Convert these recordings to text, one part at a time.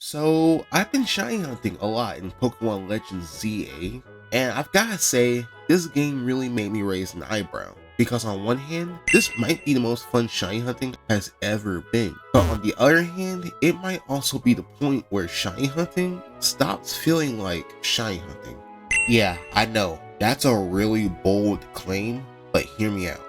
So I've been shiny hunting a lot in Pokemon Legends ZA, and I've gotta say, this game really made me raise an eyebrow. Because on one hand, this might be the most fun shiny hunting has ever been. But on the other hand, it might also be the point where shiny hunting stops feeling like shiny hunting. Yeah, I know, that's a really bold claim, but hear me out.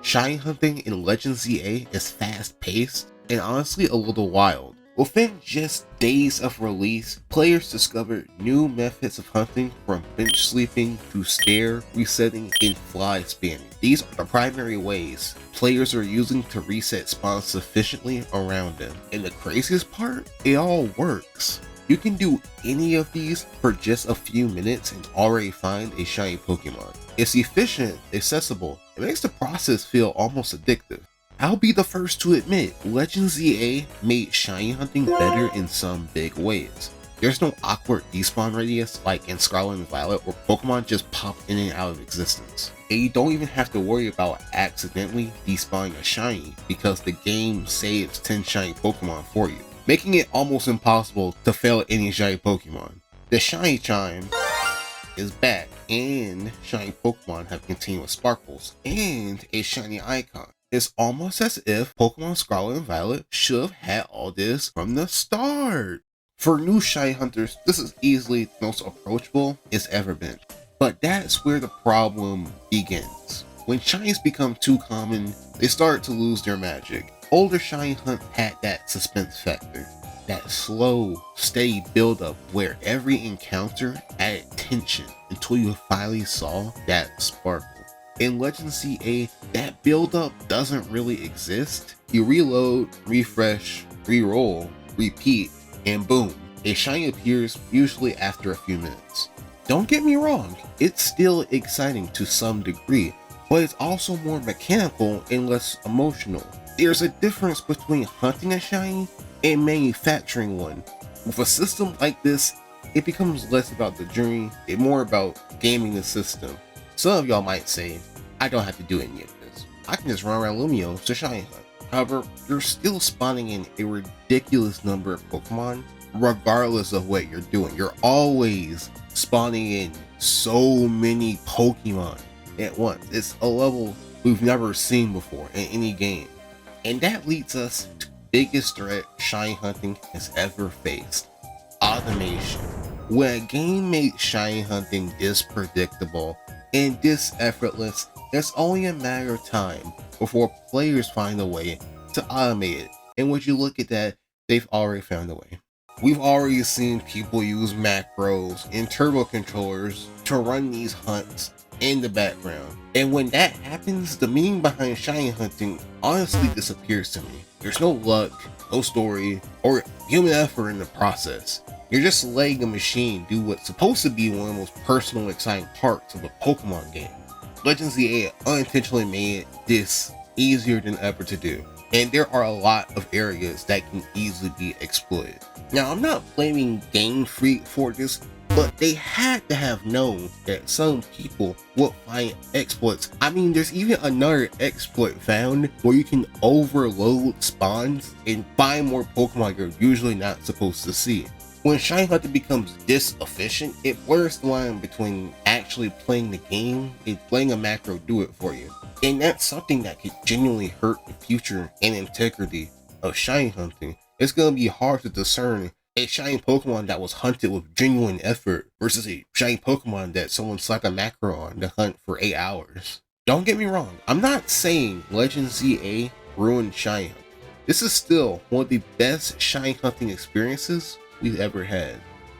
Shiny hunting in Legends ZA is fast paced and honestly a little wild. Within just days of release, players discovered new methods of hunting, from bench sleeping to stair resetting and fly spamming. These are the primary ways players are using to reset spawns sufficiently around them. And the craziest part, it all works. You can do any of these for just a few minutes and already find a shiny Pokemon. It's efficient, accessible, it makes the process feel almost addictive. I'll be the first to admit, Legends ZA made shiny hunting better in some big ways. There's no awkward despawn radius like in Scarlet and Violet where Pokemon just pop in and out of existence. And you don't even have to worry about accidentally despawning a shiny because the game saves 10 shiny Pokemon for you, making it almost impossible to fail any shiny Pokemon. The shiny chime is back, and shiny Pokemon have continuous sparkles and a shiny icon. It's almost as if Pokemon Scarlet and Violet should have had all this from the start. For new shiny hunters, this is easily the most approachable it's ever been. But that's where the problem begins. When shinies become too common, they start to lose their magic. Older shiny hunt had that suspense factor, that slow, steady build-up where every encounter added tension until you finally saw that sparkle. In Legends ZA, that build-up doesn't really exist. You reload, refresh, re-roll, repeat, and boom, a shiny appears usually after a few minutes. Don't get me wrong, it's still exciting to some degree, but it's also more mechanical and less emotional. There's a difference between hunting a shiny and manufacturing one. With a system like this, it becomes less about the journey and more about gaming the system. Some of y'all might say, I don't have to do any of this. I can just run around Lumio to shiny hunt. However, you're still spawning in a ridiculous number of Pokemon regardless of what you're doing. You're always spawning in so many Pokemon at once. It's a level we've never seen before in any game. And that leads us to the biggest threat shiny hunting has ever faced: automation. When a game makes shiny hunting this predictable and this effortless, it's only a matter of time before players find a way to automate it. And when you look at that, they've already found a way. We've already seen people use macros and turbo controllers to run these hunts in the background. And when that happens, the meaning behind shiny hunting honestly disappears to me. There's no luck, no story, or human effort in the process. You're just letting a machine do what's supposed to be one of the most personal and exciting parts of a Pokemon game. Legends ZA unintentionally made this easier than ever to do, and there are a lot of areas that can easily be exploited. Now, I'm not blaming Game Freak for this, but they had to have known that some people would find exploits. I mean, there's even another exploit found where you can overload spawns and find more Pokemon you're usually not supposed to see. When shiny hunting becomes this efficient, it blurs the line between actually playing the game and letting a macro do it for you. And that's something that could genuinely hurt the future and integrity of shiny hunting. It's going to be hard to discern a shiny Pokemon that was hunted with genuine effort versus a shiny Pokemon that someone slapped a macro on to hunt for 8 hours. Don't get me wrong, I'm not saying Legends ZA ruined shiny hunting. This is still one of the best shiny hunting experiences we've ever had,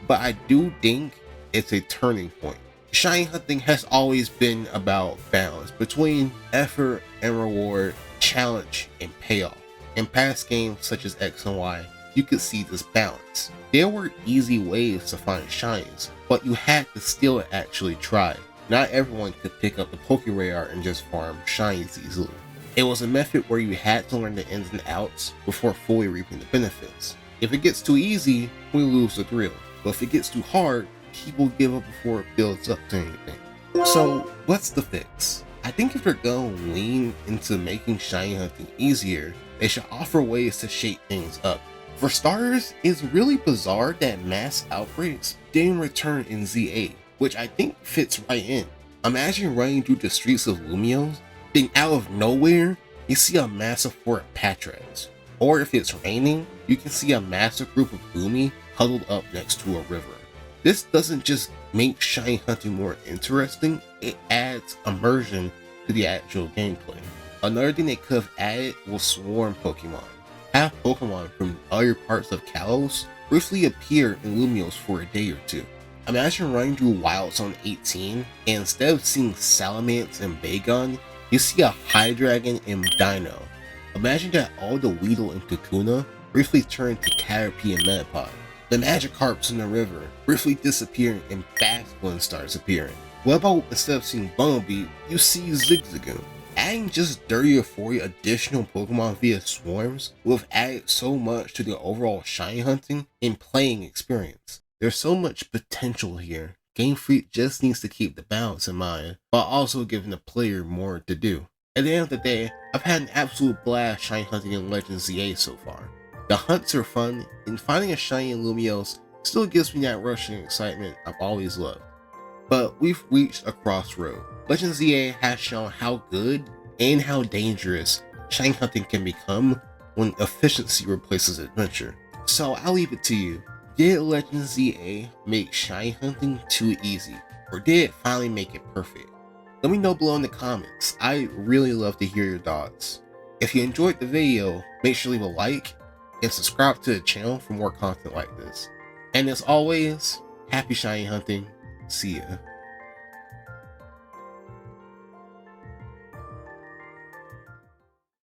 but I do think it's a turning point. Shiny hunting has always been about balance between effort and reward, challenge and payoff. In past games such as X and Y, you could see this balance. There were easy ways to find shinies, but you had to still actually try. Not everyone could pick up the Pokerare and just farm shinies easily. It was a method where you had to learn the ins and outs before fully reaping the benefits. If it gets too easy, we lose the thrill. But if it gets too hard, people give up before it builds up to anything. So what's the fix? I think if they're going to lean into making shiny hunting easier, they should offer ways to shake things up. For starters, it's really bizarre that mass outbreaks didn't return in ZA, which I think fits right in. Imagine running through the streets of Lumios, then out of nowhere, you see a massive horde of Patrax. Or if it's raining, you can see a massive group of Goomy huddled up next to a river. This doesn't just make shiny hunting more interesting, it adds immersion to the actual gameplay. Another thing they could have added was swarm Pokemon. Have Pokemon from other parts of Kalos briefly appear in Lumios for a day or two. Imagine running through Wild Zone 18 and instead of seeing Salamence and Bagon, you see a Hydreigon and Dino. Imagine that all the Weedle and Kakuna briefly turn to Caterpie and Metapod. The Magikarps in the river briefly disappear and Basculin starts appearing. What about instead of seeing Bumblebee, you see Zigzagoon? Adding just 30 or 40 additional Pokemon via swarms would have added so much to the overall shiny hunting and playing experience. There's so much potential here. Game Freak just needs to keep the balance in mind, while also giving the player more to do. At the end of the day, I've had an absolute blast shiny hunting in Legends ZA so far. The hunts are fun, and finding a shiny in Lumios still gives me that rush and excitement I've always loved. But we've reached a crossroad. Legends ZA has shown how good and how dangerous shiny hunting can become when efficiency replaces adventure. So I'll leave it to you. Did Legends ZA make shiny hunting too easy, or did it finally make it perfect? Let me know below in the comments. I really love to hear your thoughts. If you enjoyed the video, make sure to leave a like and subscribe to the channel for more content like this. And as always, happy shiny hunting. See ya.